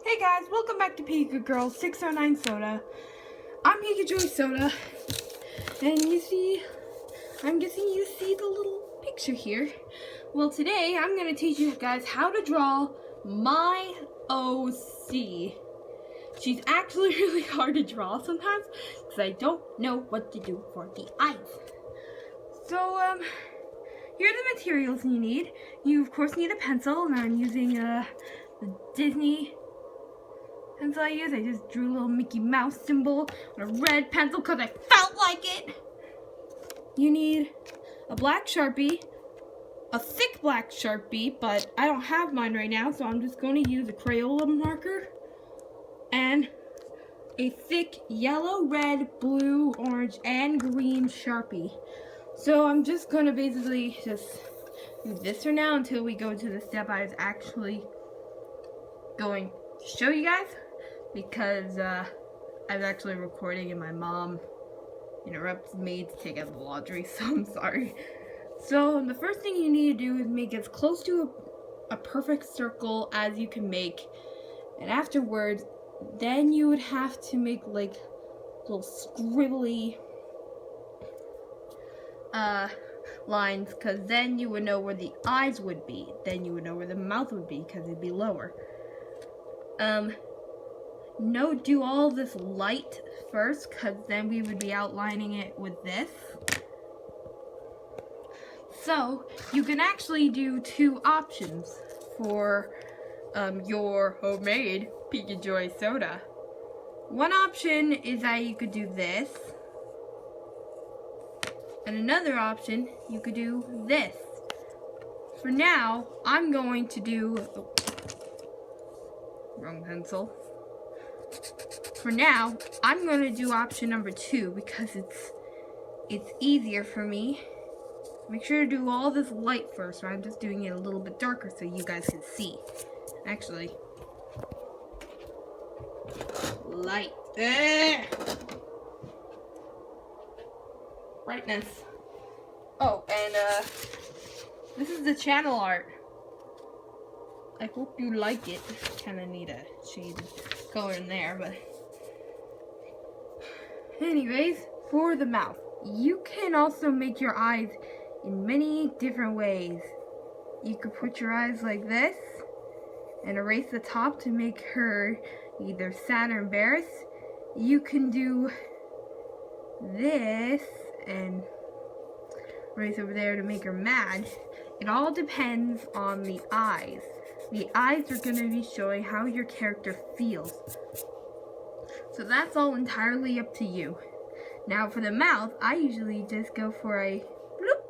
Hey guys, welcome back to Pika Girl 609 Soda. I'm pikajoysoda, and I'm guessing you see the little picture here. Well, today I'm going to teach you guys how to draw my OC. She's actually really hard to draw sometimes because I don't know what to do for the eyes. So, here are the materials you need. You, of course, need a pencil, and I'm using the Disney pencil I just drew a little Mickey Mouse symbol on a red pencil because I felt like it. You need a black Sharpie, a thick black Sharpie, but I don't have mine right now, so I'm just going to use a Crayola marker, and a thick yellow, red, blue, orange, and green Sharpie. So I'm just going to basically just do this for now until we go to the step I was actually going to show you guys, because I was actually recording and my mom interrupted me to take out the laundry, so I'm sorry. So the first thing you need to do is make as close to a perfect circle as you can make, and afterwards then you would have to make like little scribbly lines, because then you would know where the eyes would be, then you would know where the mouth would be because it'd be lower. No, do all this light first, because then we would be outlining it with this. So, you can actually do two options for your homemade pikajoysoda. One option is that you could do this, and another option, you could do this. For now, I'm going to do... wrong pencil. For now, I'm going to do option number 2 because it's easier for me. Make sure to do all this light first, right? I'm just doing it a little bit darker so you guys can see. Actually, light. Brightness. Oh, and this is the channel art. I hope you like it. Kind of need a shade of color in there, but anyways, for the mouth, you can also make your eyes in many different ways. You could put your eyes like this and erase the top to make her either sad or embarrassed. You can do this and erase over there to make her mad. It all depends on the eyes. The eyes are going to be showing how your character feels. So that's all entirely up to you. Now for the mouth, I usually just go for a bloop,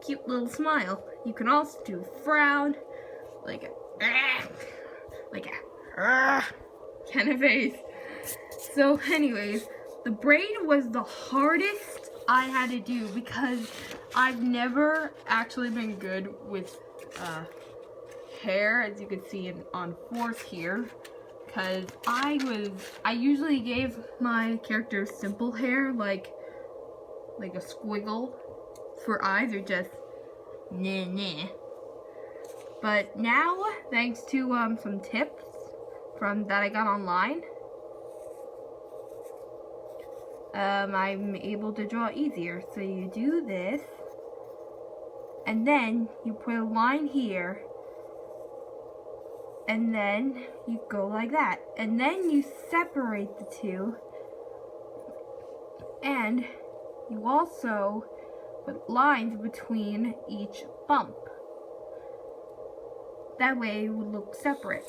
cute little smile. You can also do a frown, like a kind of face. So anyways, the braid was the hardest I had to do because I've never actually been good with hair, as you can see on fourth here, because I usually gave my character simple hair, like a squiggle for eyes, or just nah. But now, thanks to some tips that I got online, I'm able to draw easier. So you do this, and then you put a line here, and then you go like that, and then you separate the two, and you also put lines between each bump. That way it would look separate.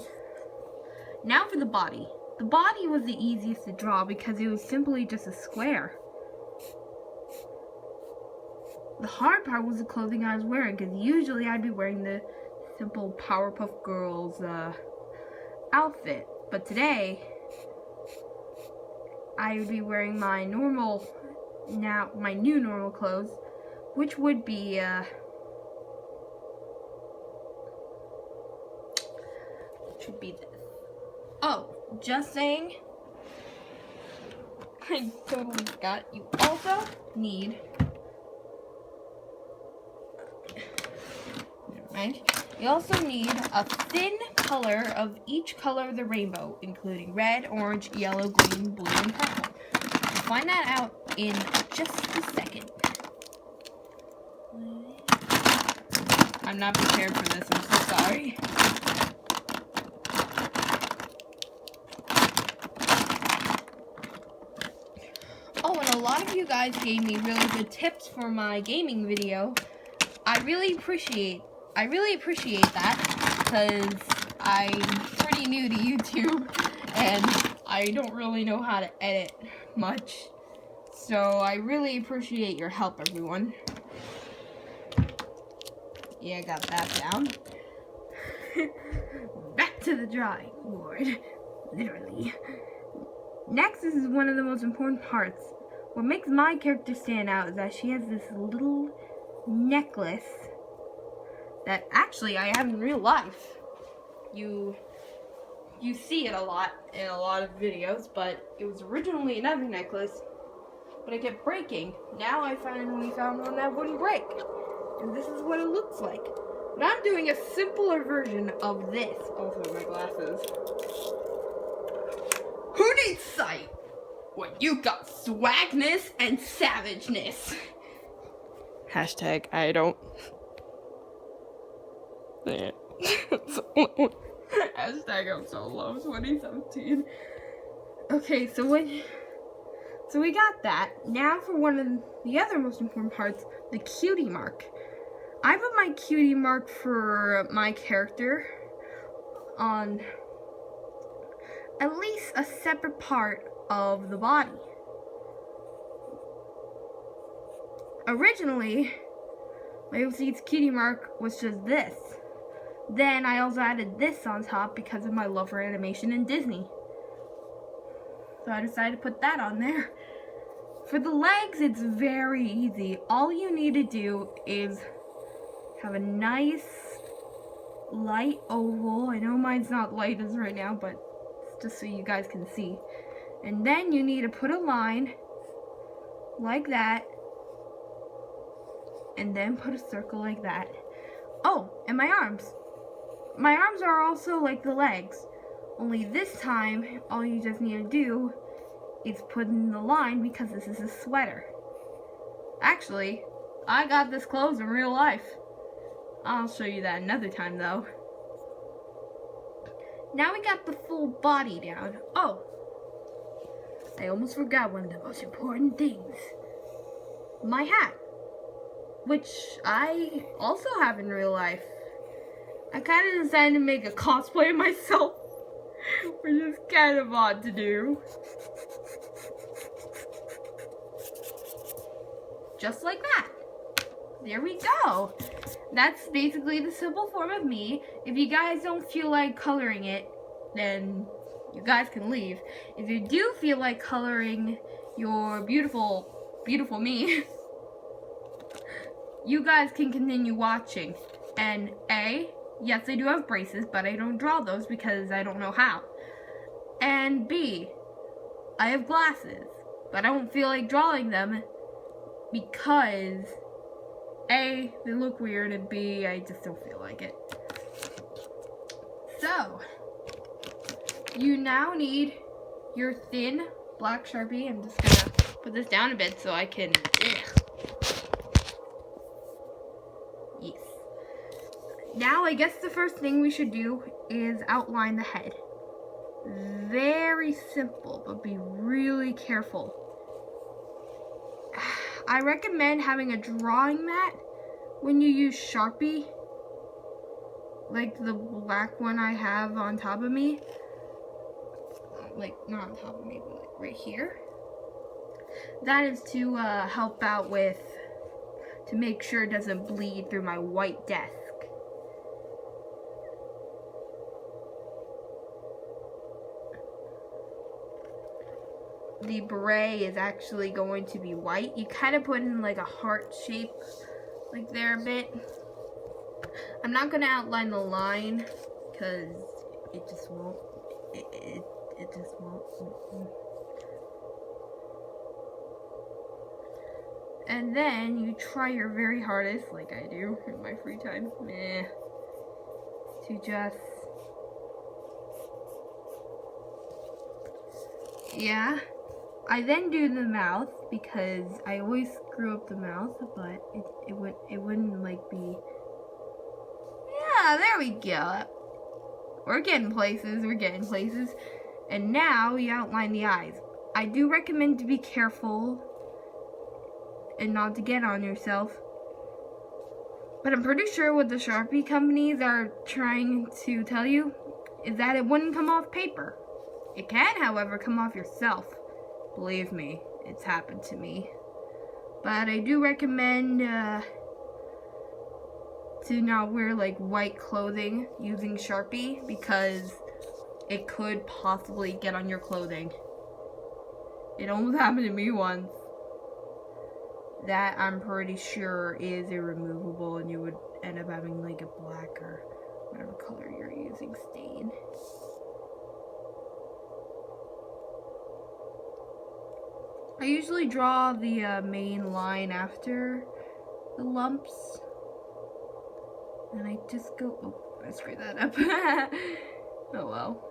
Now for the body. The body was the easiest to draw because it was simply just a square. The hard part was the clothing I was wearing, because usually I'd be wearing the simple Powerpuff Girls outfit, but today I would be wearing my new normal clothes, which would be should be this. Oh, just saying, I totally forgot. You also need, never mind. You also need a thin color of each color of the rainbow, including red, orange, yellow, green, blue, and purple. We'll find that out in just a second. I'm not prepared for this, I'm so sorry. Oh, and a lot of you guys gave me really good tips for my gaming video. I really appreciate that, because I'm pretty new to YouTube, and I don't really know how to edit much. So I really appreciate your help, everyone. Yeah, I got that down. Back to the drawing board. Literally. Next, this is one of the most important parts. What makes my character stand out is that she has this little necklace that actually I have in real life. You see it a lot in a lot of videos, but it was originally another necklace, but it kept breaking. Now I finally found one that wouldn't break. And this is what it looks like. But I'm doing a simpler version of this. Also my glasses. Who needs sight when you got swagness and savageness? Hashtag I don't. Yeah. Hashtag I'm so low 2017. Okay, so we got that. Now for one of the other most important parts, the cutie mark. I put my cutie mark for my character on at least a separate part of the body. Originally, my OC's cutie mark was just this. Then I also added this on top because of my love for animation and Disney. So I decided to put that on there. For the legs, it's very easy. All you need to do is have a nice light oval. I know mine's not light as right now, but it's just so you guys can see. And then you need to put a line like that, and then put a circle like that. Oh, and my arms. My arms are also like the legs, only this time all you just need to do is put in the line because this is a sweater. Actually, I got this clothes in real life. I'll show you that another time though. Now we got the full body down. Oh, I almost forgot one of the most important things. My hat, which I also have in real life. I kind of decided to make a cosplay of myself, which is kind of odd to do. Just like that. There we go. That's basically the simple form of me. If you guys don't feel like coloring it, then you guys can leave. If you do feel like coloring your beautiful, beautiful me, you guys can continue watching. And A, yes, I do have braces, but I don't draw those because I don't know how. And B, I have glasses, but I don't feel like drawing them because A, they look weird, and B, I just don't feel like it. So, you now need your thin black Sharpie. I'm just gonna put this down a bit so I can, yes. Now, I guess the first thing we should do is outline the head. Very simple, but be really careful. I recommend having a drawing mat when you use Sharpie, like the black one I have on top of me. Like, not on top of me, but like right here. That is to help out with, to make sure it doesn't bleed through my white desk. The beret is actually going to be white. You kind of put in like a heart shape, like there a bit. I'm not going to outline the line because it just won't. It just won't. And then you try your very hardest, like I do in my free time, to just Yeah. I then do the mouth because I always screw up the mouth, but it wouldn't like be. Yeah, there we go. We're getting places. We're getting places. And now you outline the eyes. I do recommend to be careful and not to get on yourself. But I'm pretty sure what the Sharpie companies are trying to tell you is that it wouldn't come off paper. It can, however, come off yourself. Believe me, it's happened to me. But I do recommend to not wear like white clothing using Sharpie because it could possibly get on your clothing. It almost happened to me once. That I'm pretty sure is irremovable and you would end up having like a black or whatever color you're using stain. I usually draw the main line after the lumps. And I just go, oh, I screwed that up. Oh well.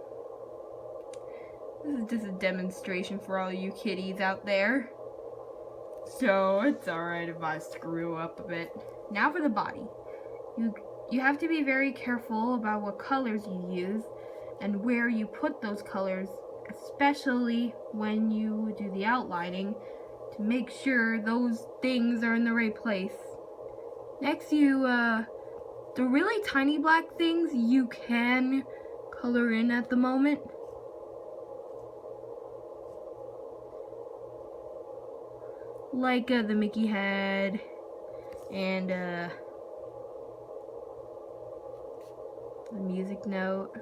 This is just a demonstration for all you kiddies out there. So it's alright if I screw up a bit. Now for the body. You have to be very careful about what colors you use and where you put those colors, especially when you do the outlining, to make sure those things are in the right place. Next, the really tiny black things you can color in at the moment. Like the Mickey head and the music note.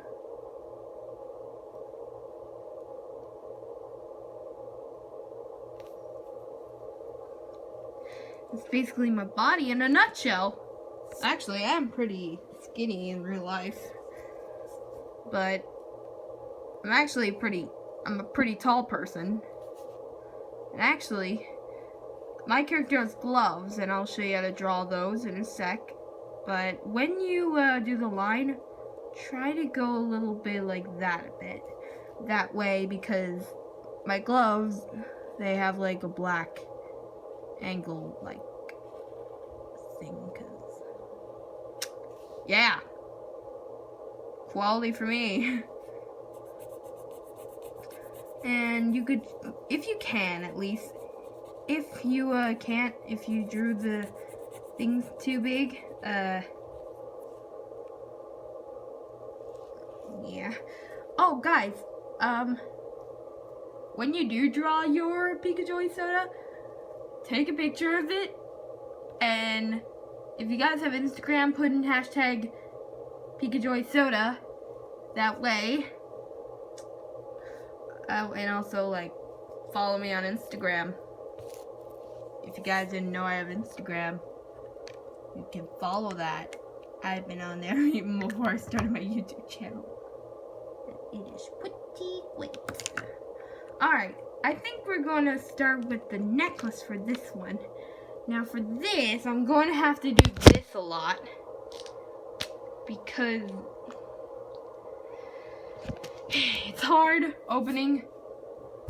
It's basically my body in a nutshell. Actually, I'm pretty skinny in real life, but I'm a pretty tall person. And actually, my character has gloves, and I'll show you how to draw those in a sec. But when you do the line, try to go a little bit like that a bit. That way, because my gloves, they have like a black angle like thing. Cause yeah, quality for me. And you could, if you can at least. If you can't, if you drew the things too big, yeah. Oh, guys, when you do draw your pikajoysoda, take a picture of it, and if you guys have Instagram, put in hashtag pikajoysoda, that way, and also, like, follow me on Instagram. If you guys didn't know I have Instagram, you can follow that. I've been on there even before I started my YouTube channel. It is pretty great. Alright, I think we're going to start with the necklace for this one. Now for this, I'm going to have to do this a lot. Because it's hard opening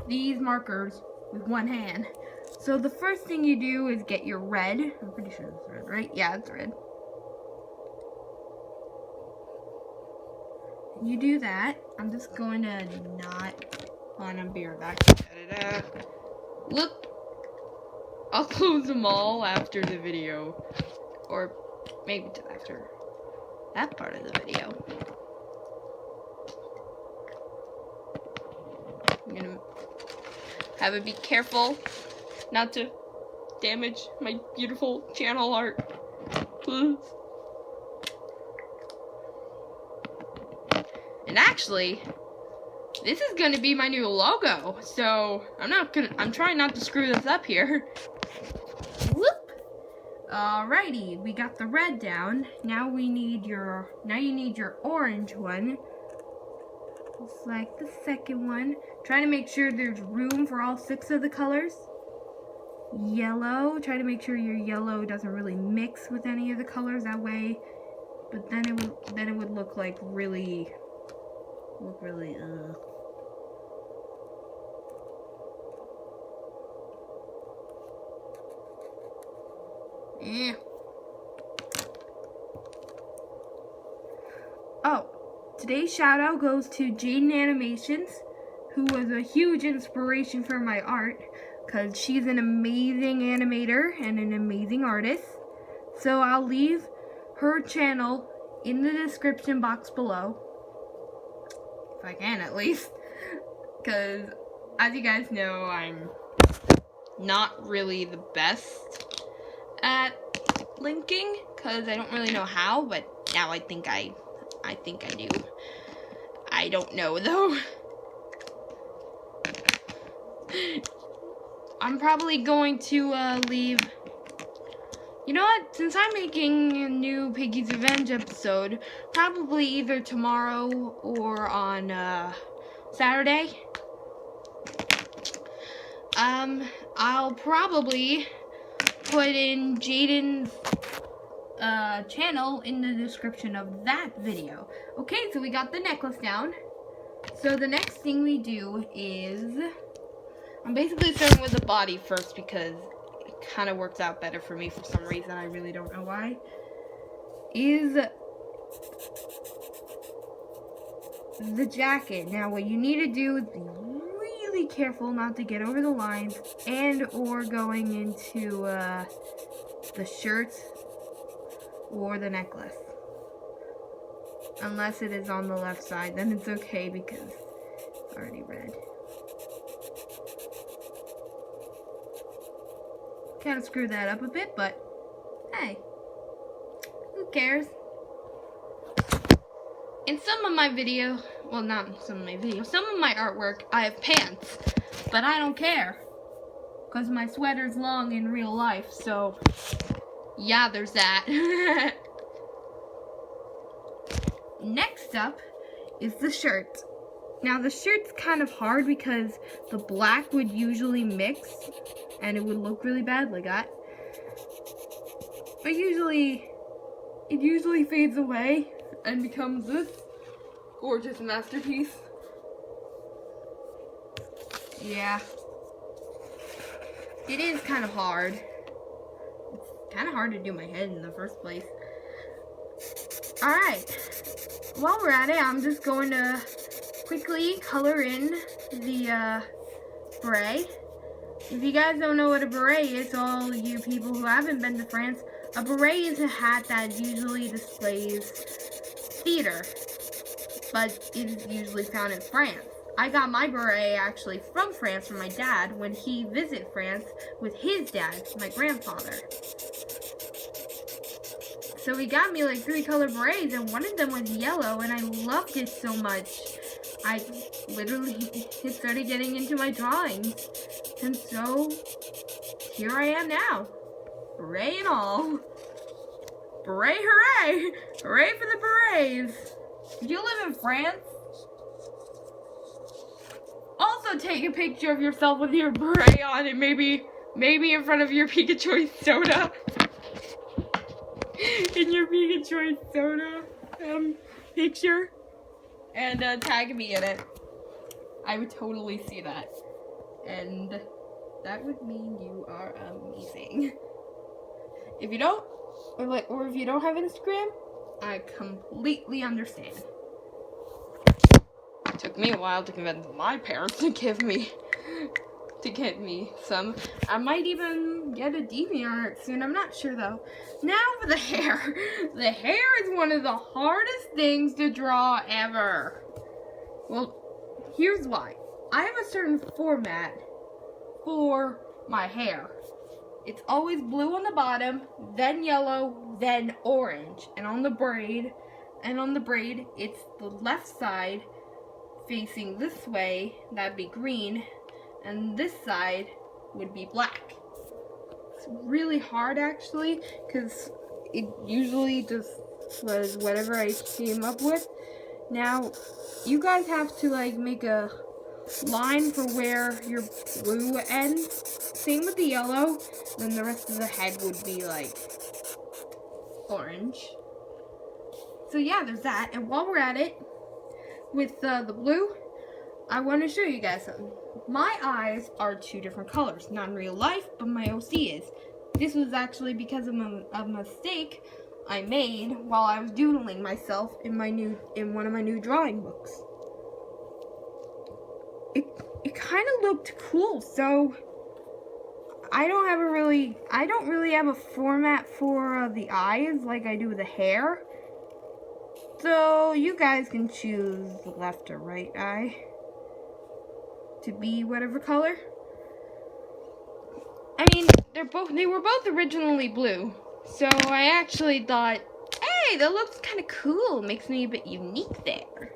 these markers with one hand. So the first thing you do is get your red. I'm pretty sure it's red, right? Yeah, it's red. You do that. I'm just going to not... Hold on, I'll be right back. Da-da-da. Look. I'll close them all after the video. Or maybe after that part of the video. I'm going to have to be careful not to damage my beautiful channel art. And actually, this is gonna be my new logo, so I'm trying not to screw this up here. Whoop! Alrighty, we got the red down. Now you need your orange one. Just like the second one. Try to make sure there's room for all 6 of the colors. Yellow, try to make sure your yellow doesn't really mix with any of the colors that way, but then it would look like really Eh. Oh, today's shout out goes to Jaden Animations, who was a huge inspiration for my art, because she's an amazing animator and an amazing artist. So I'll leave her channel in the description box below, if I can at least, because as you guys know, I'm not really the best at linking, because I don't really know how, but now I think I do. I don't know though. I'm probably going to leave. You know what? Since I'm making a new Piggy's Revenge episode, probably either tomorrow or on Saturday, I'll probably put in Jaden's channel in the description of that video. Okay, so we got the necklace down. So the next thing we do is, I'm basically starting with the body first because it kind of works out better for me for some reason. I really don't know why. Is the jacket. Now what you need to do is be really careful not to get over the lines and or going into the shirt or the necklace. Unless it is on the left side, then it's okay because it's already red. Kind of screwed that up a bit, but hey, who cares? In some of my video, well, not in some of my videos, some of my artwork, I have pants, but I don't care because my sweater's long in real life, so yeah, there's that. Next up is the shirt. Now the shirt's kind of hard because the black would usually mix and it would look really bad like that. But it usually fades away and becomes this gorgeous masterpiece. Yeah. It is kind of hard. It's kind of hard to do my head in the first place. Alright. While we're at it, I'm just going to quickly color in the beret. If you guys don't know what a beret is, all you people who haven't been to France, a beret is a hat that usually displays theater, but is usually found in France. I got my beret actually from France from my dad when he visited France with his dad, my grandfather. So he got me like 3 color berets, and one of them was yellow, and I loved it so much. I literally started getting into my drawings. And so, here I am now. Beret and all. Beret hooray! Hooray for the berets! Do you live in France? Also take a picture of yourself with your beret on and maybe in front of your pikajoysoda. In your pikajoysoda picture. And tag me in it. I would totally see that. And that would mean you are amazing. If you don't, or if you don't have Instagram, I completely understand. It took me a while to convince my parents to get me some. I might even get a DeviantArt soon. I'm not sure though. Now for the hair. The hair is one of the hardest things to draw ever. Well, here's why. I have a certain format for my hair. It's always blue on the bottom, then yellow, then orange. And on the braid, it's the left side facing this way, that'd be green, and this side would be black. It's really hard actually, because it usually just was whatever I came up with. Now, you guys have to like make a line for where your blue ends. Same with the yellow, then the rest of the head would be like orange. So yeah, there's that. And while we're at it, with the blue, I want to show you guys something. My eyes are 2 different colors. Not in real life, but my OC is. This was actually because of a mistake I made while I was doodling myself in one of my new drawing books. It kind of looked cool, so I don't really have a format for the eyes like I do the hair. So you guys can choose the left or right eye to be whatever color. I mean, they were both originally blue. So I actually thought, hey, that looks kind of cool. Makes me a bit unique there.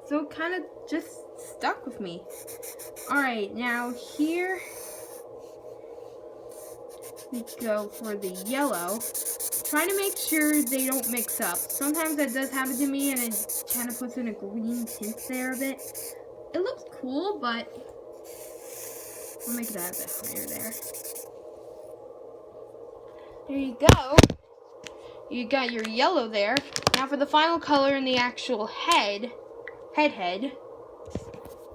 So it kind of just stuck with me. Alright, now here we go for the yellow. Trying to make sure they don't mix up. Sometimes that does happen to me, and it kind of puts in a green tint there a bit. It looks cool, but I'll make that a bit higher there. There you go. You got your yellow there. Now for the final color in the actual head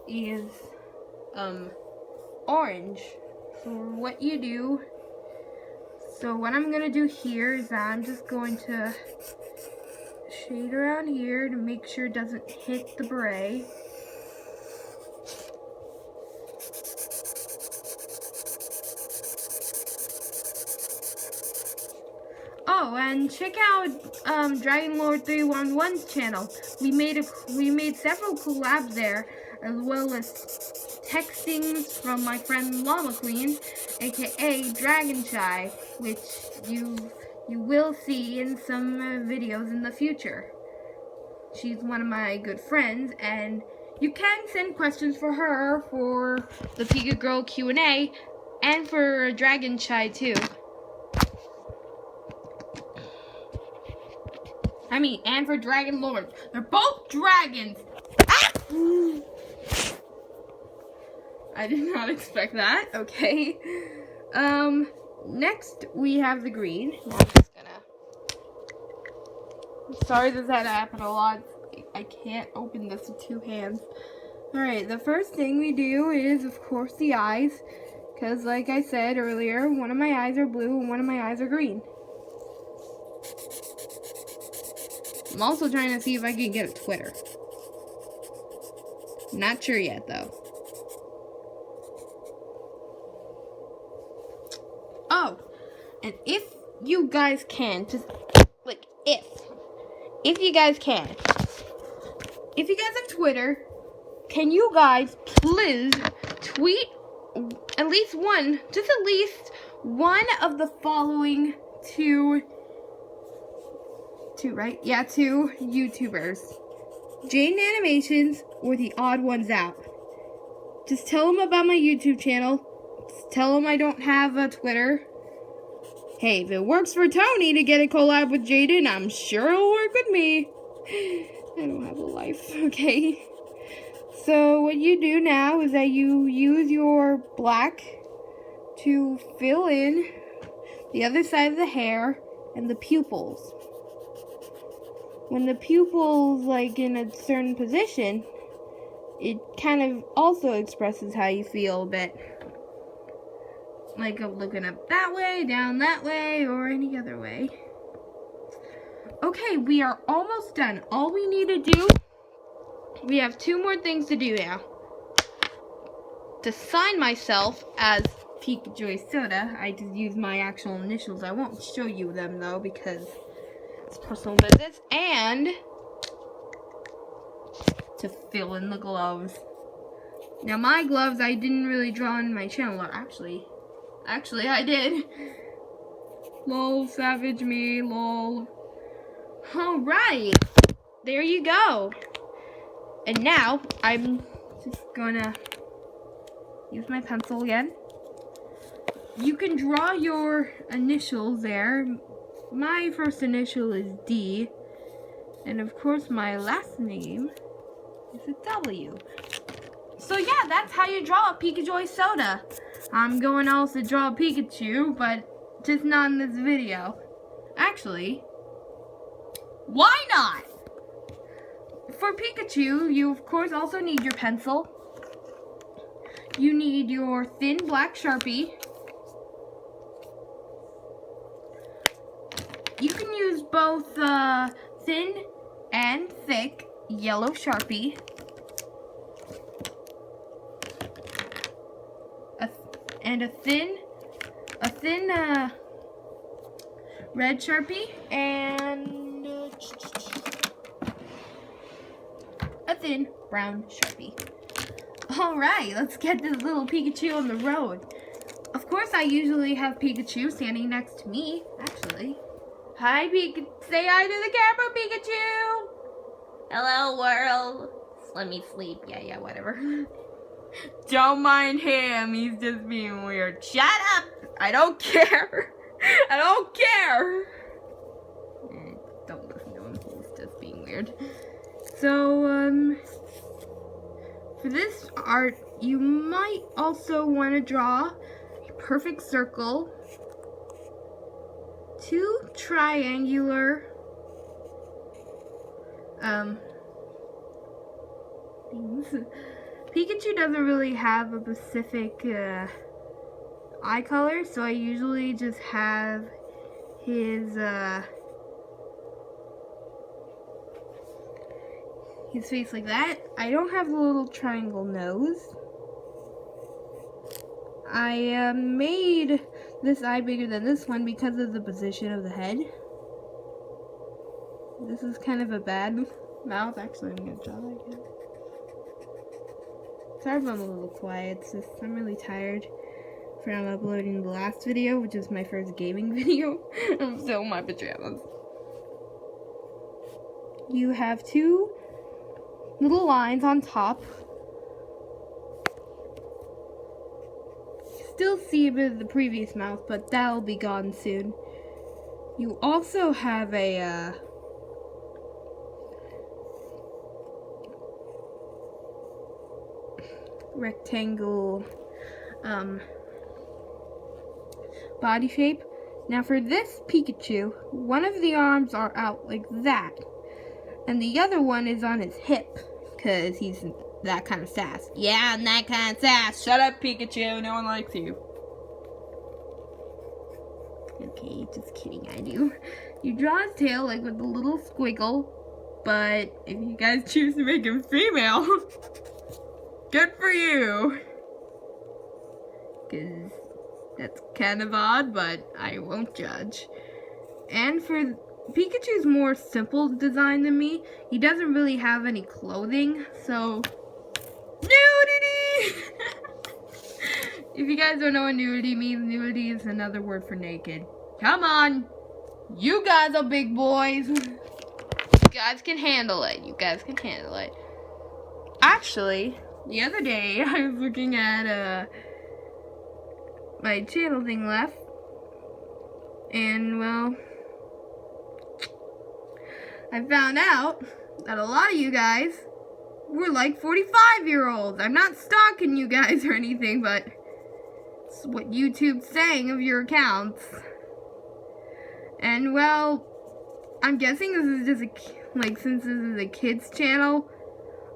is orange. So what you do, so what I'm gonna do here is I'm just going to shade around here to make sure it doesn't hit the beret. Oh, and check out Dragon Lord 311's channel. We made several collabs there, as well as textings from my friend Llama Queen, aka Dragon Shy, which you will see in some videos in the future. She's one of my good friends, and you can send questions for her for the Pika Girl Q&A, and for Dragon Shy too. I mean, and for Dragon Lord. They're both dragons. Ah! I did not expect that. Okay. Next we have the green. Now I'm just gonna. I'm sorry this had to happen a lot. I can't open this with two hands. Alright, the first thing we do is, of course, the eyes. Because, like I said earlier, one of my eyes are blue and one of my eyes are green. I'm also trying to see if I can get a Twitter. Not sure yet, though. Oh, and if you guys can, just, like, if you guys can, if you guys have Twitter, can you guys please tweet at least one of the following two YouTubers, Jaden Animations or the Odd Ones Out. Just tell them about my YouTube channel. Just tell them I don't have a Twitter. Hey, if it works for Tony to get a collab with Jaden, I'm sure it'll work with me. I don't have a life, okay? So what you do now is that you use your black to fill in the other side of the hair and the pupils. When the pupil's like in a certain position, it kind of also expresses how you feel a bit. Like looking up that way, down that way, or any other way. Okay, we are almost done. All we need to do, we have two more things to do now. To sign myself as pikajoysoda, I just use my actual initials. I won't show you them though because it's personal business. And to fill in the gloves. Now my gloves I didn't really draw in my channel, or actually I did. Lol, savage me, lol. Alright, there you go. And now I'm just gonna use my pencil again. You can draw your initials there. My first initial is D, and of course my last name is a W. So yeah, that's how you draw a pikajoysoda. I'm going to also draw a Pikachu, but just not in this video. Actually, why not? For Pikachu, you of course also need your pencil. You need your thin black Sharpie. use both thin and thick yellow Sharpie. And a thin red Sharpie and a thin brown Sharpie. Alright, let's get this little Pikachu on the road. Of course, I usually have Pikachu standing next to me, actually. Hi, Pikachu. Say hi to the camera, Pikachu! Hello, world. Let me sleep. Yeah, whatever. Don't mind him. He's just being weird. Shut up! I don't care. I don't care. Don't listen to him. He's just being weird. So, for this art, you might also want to draw a perfect circle, 2 triangular things. Pikachu doesn't really have a specific eye color, so I usually just have his face like that. I don't have the little triangle nose. I made this eye bigger than this one because of the position of the head. This is kind of a bad mouth. Actually, I'm going to draw that again. Sorry if I'm a little quiet. It's just I'm really tired from uploading the last video, which is my first gaming video. I'm still in my pajamas. You have 2 little lines on top. Still see a bit of the previous mouth, but that'll be gone soon. You also have a rectangle body shape. Now for this Pikachu, one of the arms are out like that, and the other one is on his hip, because he's that kind of sass. Yeah, I'm that kind of sass. Shut up, Pikachu. No one likes you. Okay, just kidding, I do. You draw his tail like with a little squiggle, but if you guys choose to make him female, good for you. Because that's kind of odd, but I won't judge. And for Pikachu's more simple design than me. He doesn't really have any clothing, so nudity! If you guys don't know what nudity means, nudity is another word for naked. Come on! You guys are big boys. You guys can handle it. You guys can handle it. Actually, the other day, I was looking at my channel thing left, and well, I found out that a lot of you guys were like 45-year-olds. I'm not stalking you guys or anything, but it's what YouTube's saying of your accounts. And well, I'm guessing this is just since this is a kids channel,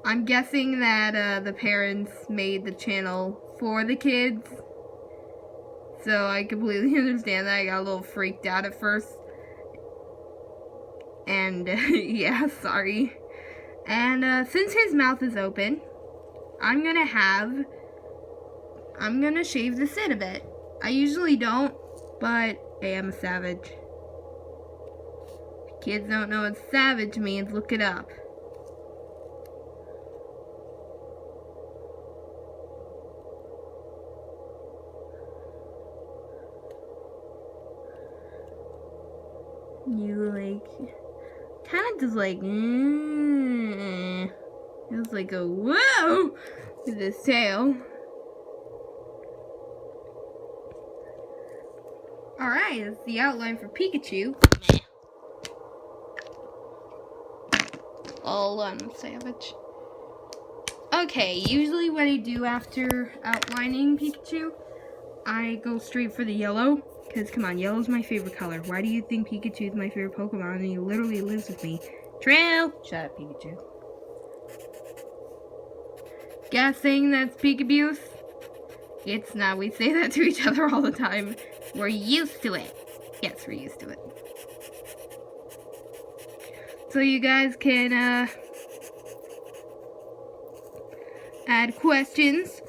I'm guessing that the parents made the channel for the kids. So I completely understand that. I got a little freaked out at first. And, yeah, sorry. And, since his mouth is open, I'm gonna shave this in a bit. I usually don't, but I am a savage. If kids don't know what savage means, look it up. You, kind of just it was like a whoa with his tail. Alright, that's the outline for Pikachu. Oh, I'm savage. Okay, usually what I do after outlining Pikachu, I go straight for the yellow. Because, come on, yellow's my favorite color. Why do you think Pikachu's my favorite Pokemon and he literally lives with me? Trail! Shut up, Pikachu. Guessing that's peak abuse? It's not. We say that to each other all the time. We're used to it. Yes, we're used to it. So you guys can add questions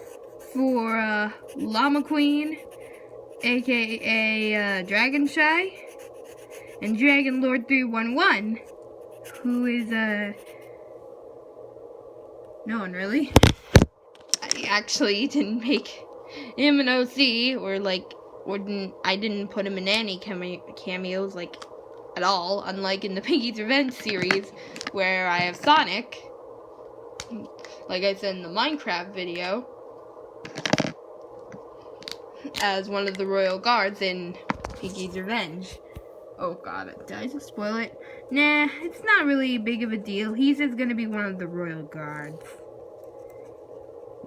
for Llama Queen, aka Dragon Shy, and Dragon Lord 311, who is no one really. I actually didn't make him an OC I didn't put him in any cameos at all, unlike in the Pinky's Revenge series where I have Sonic, like I said in the Minecraft video, as one of the royal guards in Pinky's Revenge. Oh god, did I just spoil it? Nah, it's not really big of a deal. He's just gonna be one of the royal guards.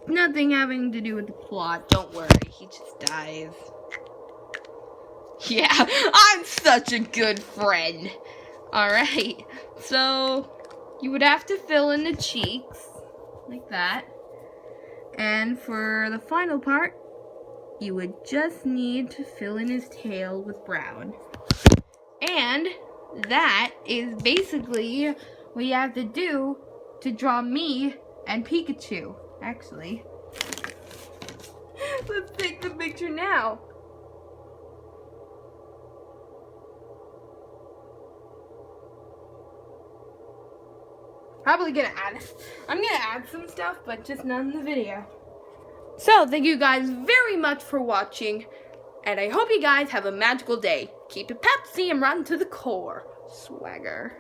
Nothing having to do with the plot, don't worry, he just dies. Yeah, I'm such a good friend. Alright, so you would have to fill in the cheeks, like that. And for the final part, you would just need to fill in his tail with brown. And that is basically what you have to do to draw me and Pikachu. Actually, let's take the picture now. I'm gonna add some stuff, but just not in the video. So, thank you guys very much for watching, and I hope you guys have a magical day. Keep it Pepsi and run to the core. Swagger.